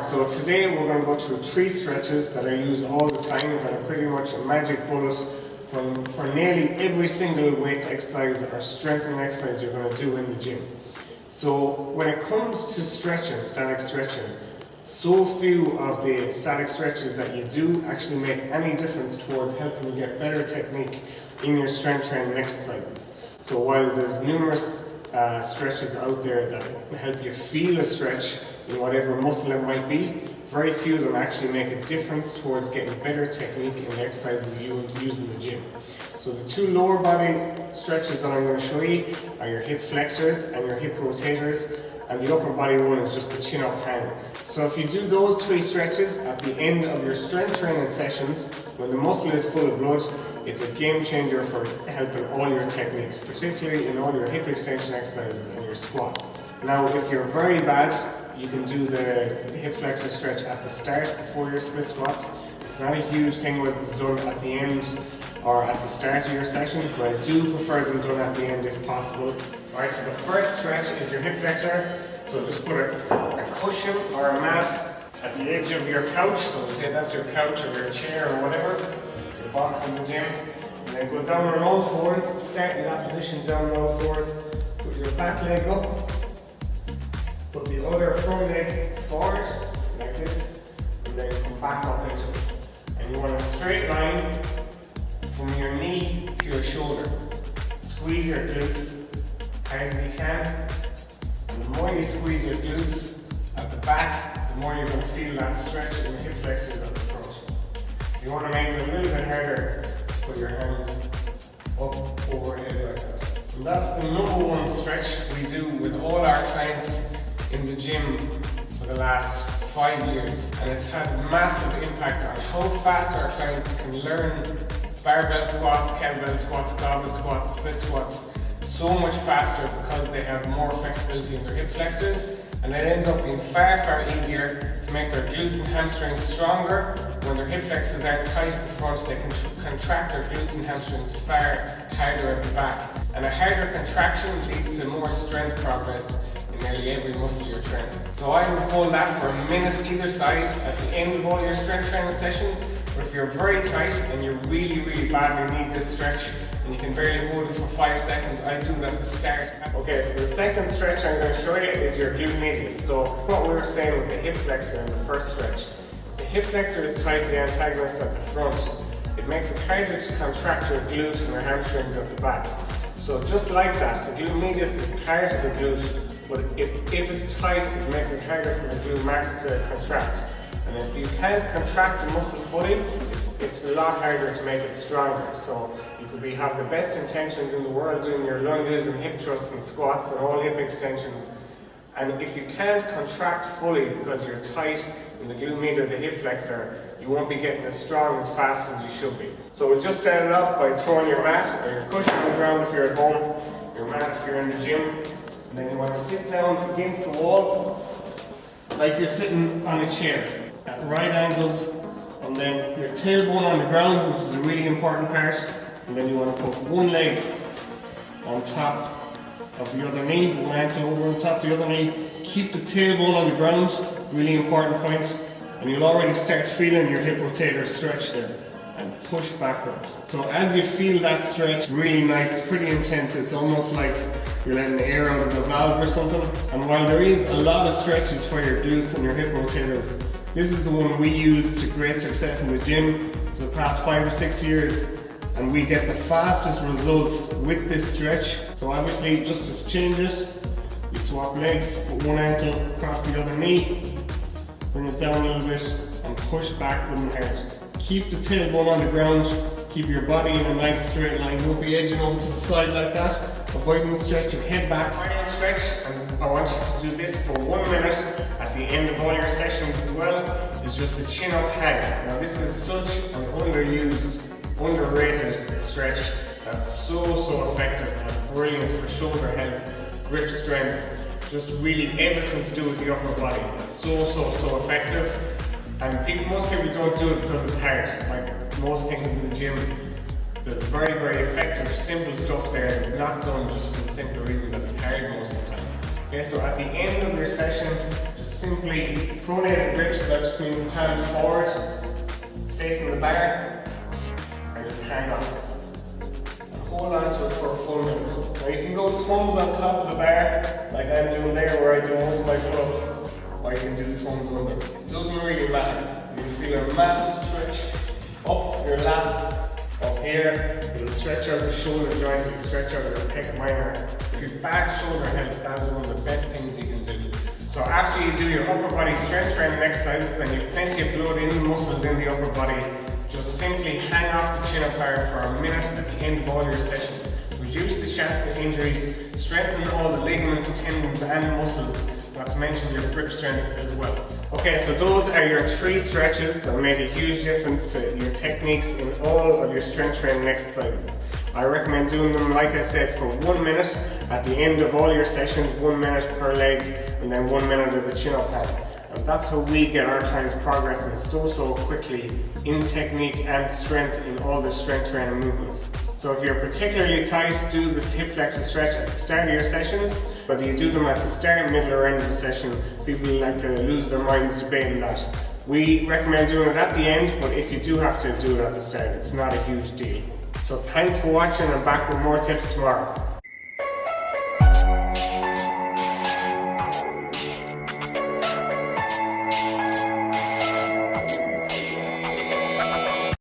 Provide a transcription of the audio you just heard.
so today we're going to go through 3 stretches that I use all the time that are pretty much a magic bullet for nearly every single weights exercise or strengthening exercise you're going to do in the gym. So when it comes to stretching, static stretching, so few of the static stretches that you do actually make any difference towards helping you get better technique in your strength training exercises. So while there's numerous stretches out there that help you feel a stretch in whatever muscle it might be, very few of them actually make a difference towards getting better technique in the exercises you use in the gym. So the 2 lower body stretches that I'm going to show you are your hip flexors and your hip rotators, and the upper body one is just the chin up hang. So if you do those 3 stretches at the end of your strength training sessions, when the muscle is full of blood, it's a game changer for helping all your techniques, particularly in all your hip extension exercises and your squats. Now if you're very bad, you can do the hip flexor stretch at the start before your split squats. It's not a huge thing whether it's done at the end or at the start of your session, but I do prefer them done at the end if possible. Alright, so the first stretch is your hip flexor. So just put a cushion or a mat at the edge of your couch. So say that's your couch or your chair or whatever, your box in the gym. And then go down on all fours, start in that position down on all fours. Put your back leg up. Put the other front leg forward, like this, and then come back up into it. And you want a straight line from your knee to your shoulder. Squeeze your glutes hard as you can. And the more you squeeze your glutes at the back, the more you're going to feel that stretch in the hip flexors at the front. You want to make it a little bit harder, put your hands up overhead like that. And that's the #1 stretch we do with all our clients in the gym for the last 5 years, and it's had a massive impact on how fast our clients can learn barbell squats, kettlebell squats, goblet squats, split squats so much faster because they have more flexibility in their hip flexors, and it ends up being far easier to make their glutes and hamstrings stronger. When their hip flexors aren't tight at the front, they can contract their glutes and hamstrings far harder at the back, and a harder contraction leads to more strength progress in nearly every muscle you're training. So I would hold that for a minute either side at the end of all your strength training sessions. But if you're very tight and you really badly need this stretch and you can barely hold it for 5 seconds, I do it at the start. Okay, so the second stretch I'm going to show you is your glute medius. So what we were saying with the hip flexor in the first stretch, the hip flexor is tight, the antagonist at the front. It makes it harder to contract your glute and your hamstrings at the back. So just like that, the glute medius is part of the glute. But if it's tight, it makes it harder for the glute max to contract. And if you can't contract the muscle fully, it's a lot harder to make it stronger. So you could have the best intentions in the world doing your lunges and hip thrusts and squats and all hip extensions. And if you can't contract fully because you're tight in the glute medius or the hip flexor, you won't be getting as strong as fast as you should be. So we'll just start it off by throwing your mat or your cushion on the ground if you're at home, your mat if you're in the gym. And then you want to sit down against the wall like you're sitting on a chair at right angles, and then your tailbone on the ground, which is a really important part, and then you want to put one leg on top of the other knee, one ankle over on top of the other knee. Keep the tailbone on the ground, really important point, and you'll already start feeling your hip rotator stretch there. And push backwards. So as you feel that stretch, really nice, pretty intense, it's almost like you're letting air out of a valve or something. And while there is a lot of stretches for your glutes and your hip rotators, this is the one we use to great success in the gym for the past 5 or 6 years, and we get the fastest results with this stretch. So obviously, just to change it, you swap legs, put one ankle across the other knee, bring it down a little bit, and push back with the head. Keep the tailbone on the ground, keep your body in a nice straight line, don't be edging over to the side like that, avoiding the stretch, your head back. Final stretch, and I want you to do this for 1 minute at the end of all your sessions as well, is just the chin up hang. Now this is such an underused, underrated stretch that's so effective and brilliant for shoulder health, grip strength, just really everything to do with the upper body. It's so effective. And most people don't do it because it's hard. Like most things in the gym, there's very effective, simple stuff there. It's not done just for the simple reason that it's hard most of the time. Okay, so at the end of your session, just simply pronated grip, so that just means hands forward, facing the bar, and just hang on. And hold on to it for a full minute. Now you can go thumbs on top of the bar, like I'm doing there where I do most of my pull-ups, or you can do thumbs under. It doesn't really matter. You feel a massive stretch up your lats, up here. It'll stretch out the shoulder joints, it'll stretch out your pec minor. If your back shoulder health, that's one of the best things you can do. So after you do your upper body strength training exercises and you've plenty of blood in the muscles in the upper body, just simply hang off the chin apart for a minute at the end of all your sessions. Reduce the chance of injuries, strengthen all the ligaments, tendons and muscles, not to mention your grip strength as well. Okay, so those are your 3 stretches that make a huge difference to your techniques in all of your strength training exercises. I recommend doing them, like I said, for 1 minute at the end of all your sessions, 1 minute per leg, and then 1 minute of the chin-up pad. And that's how we get our clients progressing so quickly in technique and strength in all the strength training movements. So if you're particularly tight, do this hip flexor stretch at the start of your sessions. Whether you do them at the start, middle or end of the session, people like to lose their minds debating that. We recommend doing it at the end, but if you do have to do it at the start, it's not a huge deal. So thanks for watching, and back with more tips tomorrow.